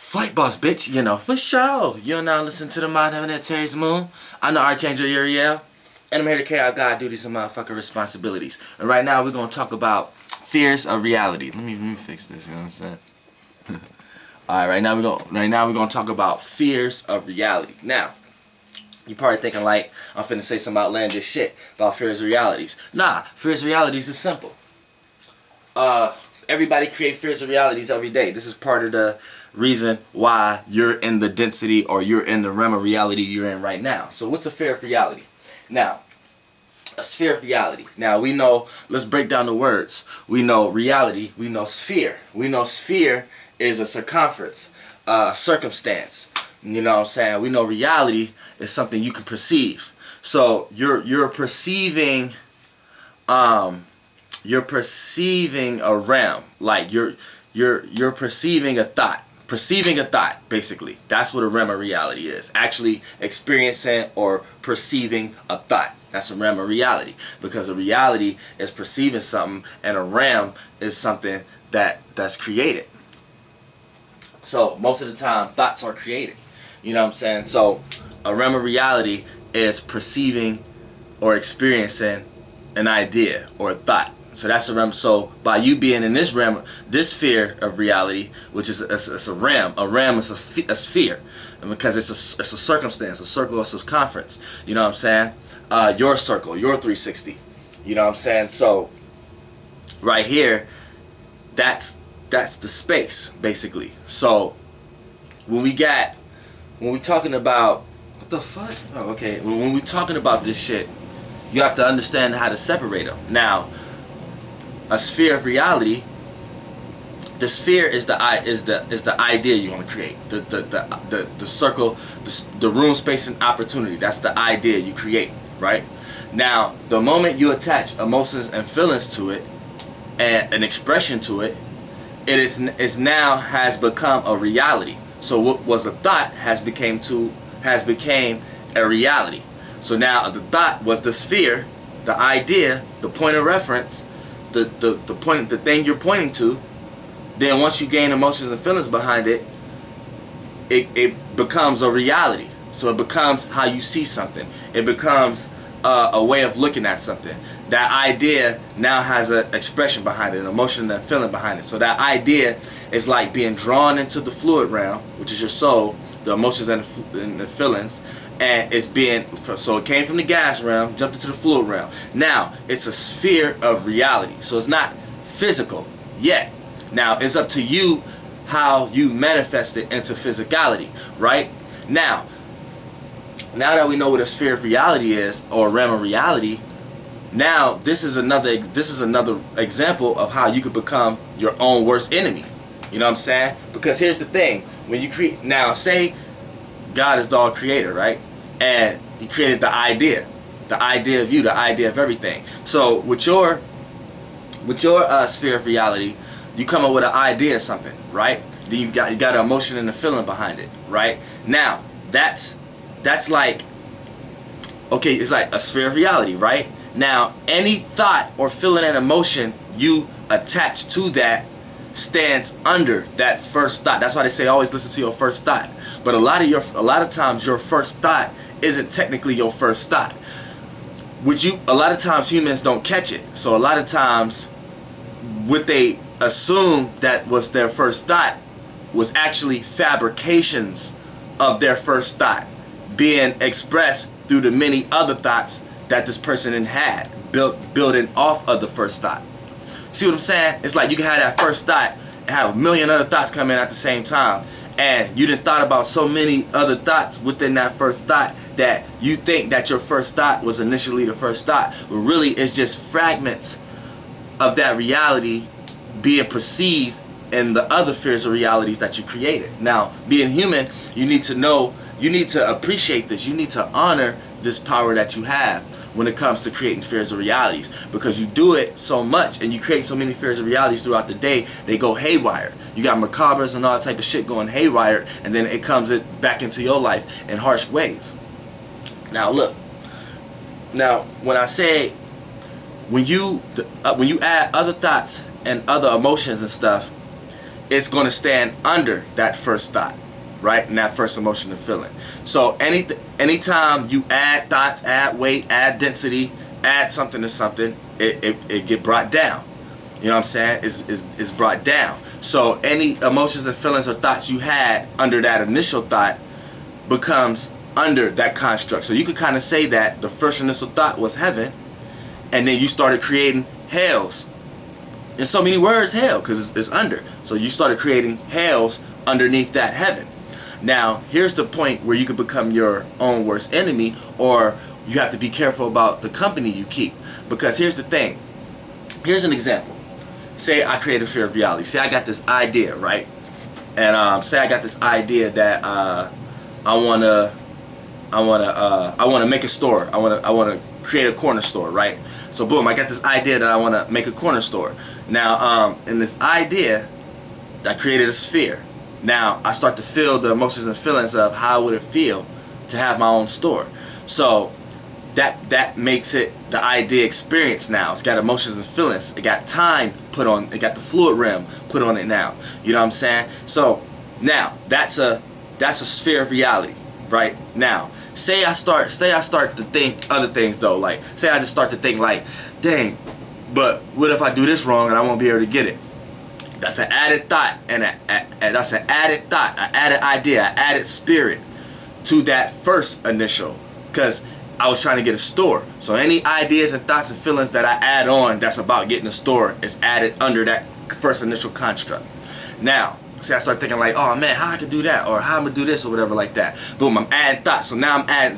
Flight boss, bitch, you know, for sure. You're now listening to the Mind Heaven at Terry's Moon. I'm the Archangel URIEL, and I'm here to carry out God duties and motherfucking responsibilities. And right now, we're going to talk about fears of reality. Let me fix this, you know what I'm saying? Alright, right now we're gonna talk about fears of reality. Now, you're probably thinking like, I'm finna say some outlandish shit about fears of realities. Nah, fears of realities is simple. Everybody create fears of realities every day. This is part of the reason why you're in the density or you're in the realm of reality you're in right now. So what's a fear of reality? Now, a sphere of reality. Now we know, let's break down the words. We know reality, we know sphere. We know sphere is a circumference, circumstance. You know what I'm saying? We know reality is something you can perceive. So you're perceiving a realm. Like you're perceiving a thought. Perceiving a thought, basically. That's what a realm of reality is. Actually experiencing or perceiving a thought. That's a realm of reality. Because a reality is perceiving something, and a realm is something that's created. So most of the time, thoughts are created. You know what I'm saying? So a realm of reality is perceiving or experiencing an idea or a thought. So that's a realm. So by you being in this realm, this sphere of reality, which is it's a realm is a sphere, and because it's a circumstance, a circle, a circumference. You know what I'm saying? Your circle, your 360. You know what I'm saying? So right here, that's the space basically. So when we talking about what the fuck? Oh, okay. When we talking about this shit, you have to understand how to separate them. Now, a sphere of reality. The sphere is the idea you're gonna create. The circle, the room, space, and opportunity. That's the idea you create, right? Now, the moment you attach emotions and feelings to it, and an expression to it, it now has become a reality. So what was a thought has became a reality. So now the thought was the sphere, the idea, the point of reference, the thing you're pointing to. Then once you gain emotions and feelings behind it, it becomes a reality. So it becomes how you see something. It becomes a way of looking at something. That idea now has an expression behind it, an emotion and a feeling behind it. So that idea is like being drawn into the fluid realm, which is your soul, the emotions and the feelings, and it's so it came from the gas realm, jumped into the fluid realm. Now it's a sphere of reality. So it's not physical yet. Now it's up to you how you manifest it into physicality, right? Now that we know what a sphere of reality is, or a realm of reality, now this is another example of how you could become your own worst enemy. You know what I'm saying? Because here's the thing: when you create, now say God is the all creator, right? And He created the idea of you, the idea of everything. So with your sphere of reality, you come up with an idea of something, right? Then you got an emotion and a feeling behind it, right? Now that's like, okay, it's like a sphere of reality, right? Now any thought or feeling and emotion you attach to that stands under that first thought. That's why they say always listen to your first thought. But a lot of times your first thought isn't technically your first thought. A lot of times humans don't catch it. So a lot of times what they assume that was their first thought was actually fabrications of their first thought being expressed through the many other thoughts that this person had building off of the first thought. See what I'm saying? It's like you can have that first thought and have a million other thoughts come in at the same time, and you done thought about so many other thoughts within that first thought that you think that your first thought was initially the first thought, but really it's just fragments of that reality being perceived in the other spheres of realities that you created. Now, being human, you need to appreciate this. You need to honor this power that you have when it comes to creating spheres of realities, because you do it so much and you create so many spheres of realities throughout the day, they go haywire. You got macabres and all type of shit going haywire, and then it comes back into your life in harsh ways. Now look, when I say when you add other thoughts and other emotions and stuff, it's going to stand under that first thought, right? And that first emotion and feeling. So anytime you add thoughts, add weight, add density, add something to something, it get brought down. You know what I'm saying? Is brought down. So any emotions and feelings or thoughts you had under that initial thought becomes under that construct. So you could kind of say that the first initial thought was heaven, and then you started creating hells. In so many words, hell, because it's under. So you started creating hells underneath that heaven. Now, here's the point where you could become your own worst enemy, or you have to be careful about the company you keep. Because here's the thing. Here's an example. Say I create a fear of reality. Say I got this idea, right? And say I got this idea that I wanna make a store. I wanna create a corner store, right? So boom, I got this idea that I wanna make a corner store. Now, in this idea, I created a sphere. Now I start to feel the emotions and feelings of how would it feel to have my own store. So that makes it the idea experience now. It's got emotions and feelings. It got time put on. It got the fluid realm put on it now. You know what I'm saying? So now that's a sphere of reality, right? Now, say I start to think other things though. Like say I just start to think like, dang, but what if I do this wrong and I won't be able to get it? That's an added thought, and that's an added thought, an added idea, an added spirit to that first initial, because I was trying to get a store. So any ideas and thoughts and feelings that I add on that's about getting a store is added under that first initial construct. Up. Say I start thinking like, oh man, how I could do that, or how I'm gonna do this, or whatever like that. Boom, I'm adding thoughts. So now I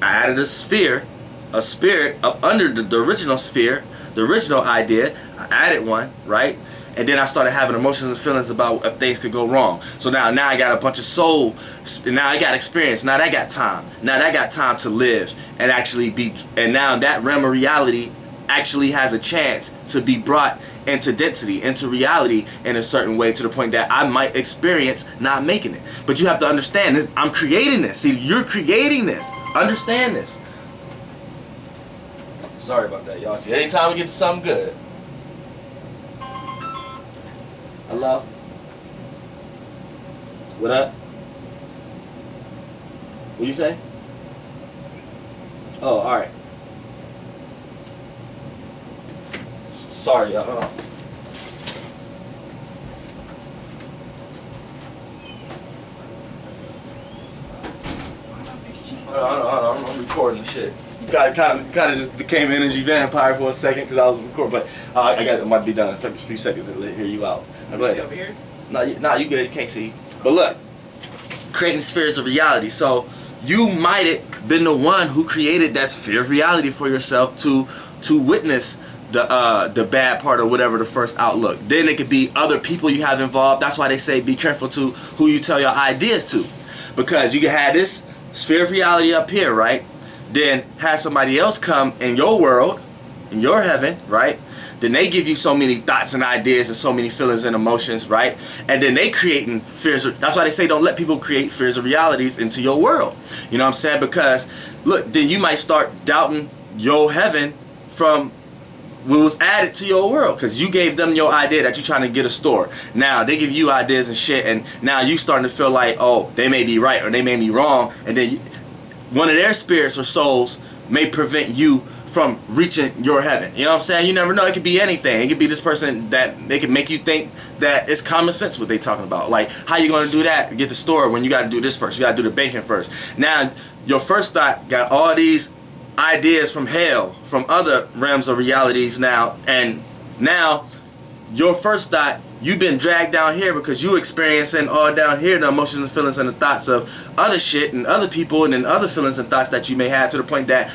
added a sphere, a spirit up under the original sphere, the original idea. I added one, right? And then I started having emotions and feelings about if things could go wrong. So now I got a bunch of soul. Now I got experience. Now I got time. Now I got time to live and actually be. And now that realm of reality actually has a chance to be brought into density, into reality in a certain way, to the point that I might experience not making it. But you have to understand this. I'm creating this. See, you're creating this. Understand this. Sorry about that, y'all. See, anytime we get to something good. Hello? What up? What you say? Oh, alright. Sorry, y'all. Hold on. Hold on. I'm recording the shit. Kind of just became an energy vampire for a second because I was recording, but it might be done in a few seconds to hear you out. Go ahead. Over here? No, you good. You can't see. But look, creating spheres of reality. So you might have been the one who created that sphere of reality for yourself to witness the bad part or whatever the first outlook. Then it could be other people you have involved. That's why they say be careful to who you tell your ideas to, because you can have this sphere of reality up here, right? Then have somebody else come in your world, in your heaven, right? Then they give you so many thoughts and ideas and so many feelings and emotions, right? And then they creating fears. That's why they say don't let people create fears of realities into your world. You know what I'm saying? Because look, then you might start doubting your heaven from what was added to your world, because you gave them your idea that you're trying to get a store. Now they give you ideas and shit, and now you starting to feel like, oh, they may be right or they may be wrong, and then one of their spirits or souls may prevent you from reaching your heaven. You know what I'm saying? You never know. It could be anything. It could be this person that they can make you think that it's common sense what they talking about. Like, how you going to do that, get the store, when you got to do this first? You got to do the banking first. Now, your first thought got all these ideas from hell, from other realms of realities now, and now your first thought, you've been dragged down here because you experiencing all down here the emotions and feelings and the thoughts of other shit and other people and then other feelings and thoughts that you may have, to the point that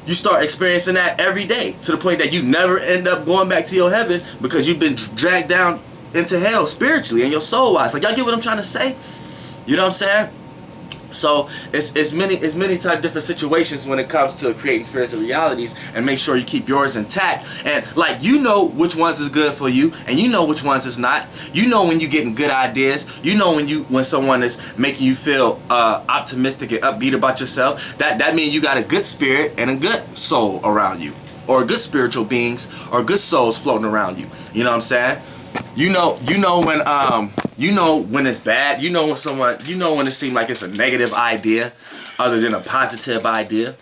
you start experiencing that every day, to the point that you never end up going back to your heaven because you've been dragged down into hell spiritually and your soul wise. Like, y'all get what I'm trying to say? You know what I'm saying? So it's many type of different situations when it comes to creating spheres of realities, and make sure you keep yours intact. And like, you know which ones is good for you, and you know which ones is not. You know when you're getting good ideas. You know when someone is making you feel optimistic and upbeat about yourself. That means you got a good spirit and a good soul around you, or good spiritual beings or good souls floating around you. You know what I'm saying? You know when it's bad. You know when it seems like it's a negative idea other than a positive idea.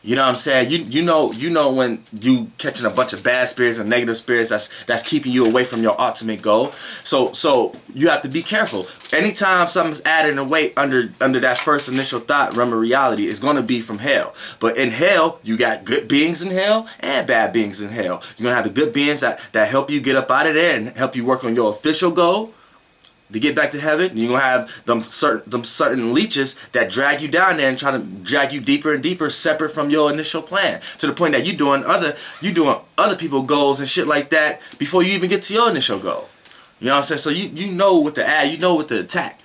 You know what I'm saying? You know when you catching a bunch of bad spirits and negative spirits that's keeping you away from your ultimate goal. So you have to be careful. Anytime something's adding a weight under that first initial thought, remember reality is going to be from hell. But in hell, you got good beings in hell and bad beings in hell. You're gonna have the good beings that help you get up out of there and help you work on your official goal to get back to heaven. You're gonna have them certain leeches that drag you down there and try to drag you deeper and deeper, separate from your initial plan, to the point that you doing other people's goals and shit like that before you even get to your initial goal. You know what I'm saying? So you know what to add, you know what to attack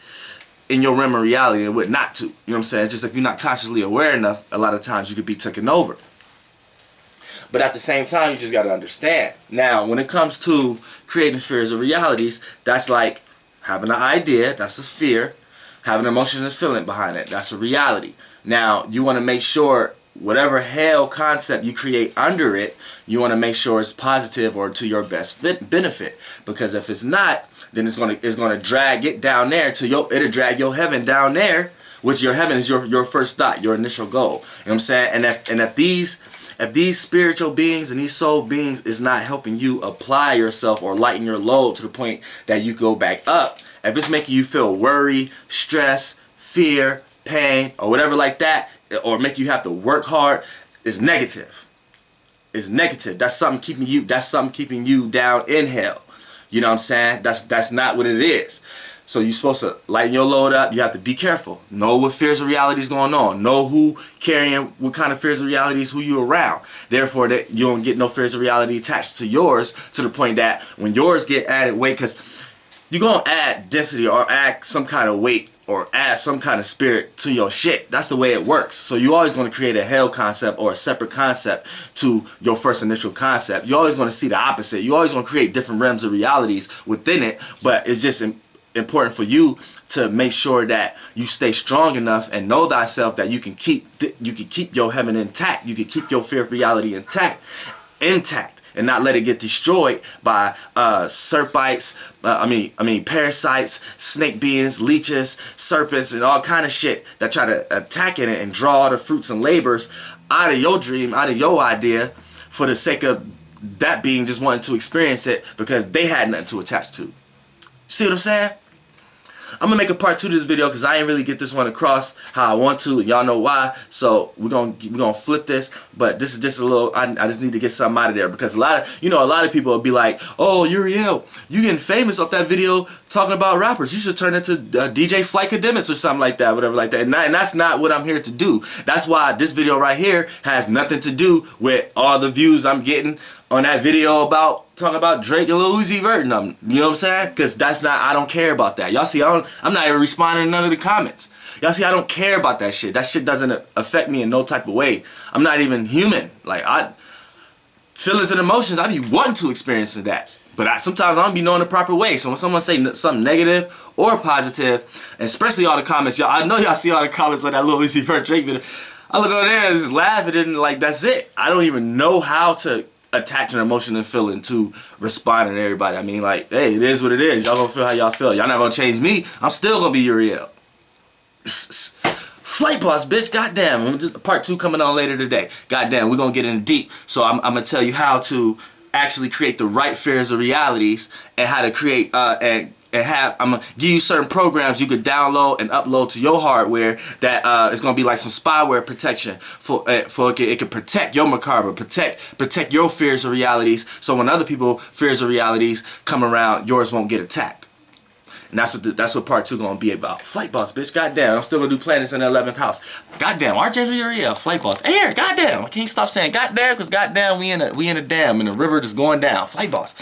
in your realm of reality and what not to. You know what I'm saying? It's just if you're not consciously aware enough, a lot of times you could be taken over. But at the same time, you just got to understand. Now, when it comes to creating spheres of realities, that's like having an idea, that's a sphere. Having an emotion and feeling behind it, that's a reality. Now, you want to make sure whatever hell concept you create under it, you want to make sure it's positive or to your best benefit. Because if it's not, then it's gonna drag it down there it'll drag your heaven down there, which your heaven is your first thought, your initial goal. You know what I'm saying? And if these spiritual beings and these soul beings is not helping you apply yourself or lighten your load to the point that you go back up, if it's making you feel worry, stress, fear, pain, or whatever like that, or make you have to work hard, it's negative. It's negative. That's something keeping you down in hell. You know what I'm saying? That's not what it is. So you're supposed to lighten your load up. You have to be careful. Know what fears of reality is going on. Know who carrying what kind of fears of reality is who you around. Therefore, that you don't get no fears of reality attached to yours, to the point that when yours get added weight, because you're going to add density or add some kind of weight or add some kind of spirit to your shit. That's the way it works. So you're always going to create a hell concept or a separate concept to your first initial concept. You're always going to see the opposite. You're always going to create different realms of realities within it, but it's just important for you to make sure that you stay strong enough and know thyself that you can keep your heaven intact. You can keep your fear of reality intact, and not let it get destroyed by parasites, snake beings, leeches, serpents, and all kind of shit that try to attack it and draw all the fruits and labors out of your dream, out of your idea, for the sake of that being just wanting to experience it because they had nothing to attach to. See what I'm saying? I'm gonna make a part 2 to this video because I ain't really get this one across how I want to, and y'all know why. So we're gonna flip this, but this is just a little. I just need to get something out of there because a lot of people will be like, "Oh, URIEL, you getting famous off that video talking about rappers? You should turn into DJ Flight Academics or something like that, whatever like that." And that's not what I'm here to do. That's why this video right here has nothing to do with all the views I'm getting on that video about talking about Drake and Lil Uzi Vert and them. You know what I'm saying? Because that's not, I don't care about that. Y'all see, I'm not even responding to none of the comments. Y'all see, I don't care about that shit. That shit doesn't affect me in no type of way. I'm not even human. Like, feelings and emotions, I be wanting to experience that. But sometimes I don't be knowing the proper way. So when someone say something negative or positive, and especially all the comments, y'all, I know y'all see all the comments on that Lil Uzi Vert Drake video. I look over there and just laugh at it and like, that's it. I don't even know how to attach an emotion and feeling to responding to everybody. I mean, like, hey, it is what it is. Y'all gonna feel how y'all feel. Y'all not gonna change me. I'm still gonna be URIEL. Flight boss, bitch. Goddamn. Part 2 coming on later today. Goddamn, we're gonna get in deep. So I'm gonna tell you how to actually create the right fears of realities and how to create I'm gonna give you certain programs you could download and upload to your hardware that is gonna be like some spyware protection for it can protect your macabre, protect your fears of realities. So when other people fears of realities come around, yours won't get attacked. And that's what part 2 gonna be about. Flight boss, bitch. Goddamn, I'm still gonna do planets in the 11th house. Goddamn, RJ URIEL, flight boss. Air, goddamn. I can't stop saying goddamn because goddamn we in a dam and the river just going down. Flight boss.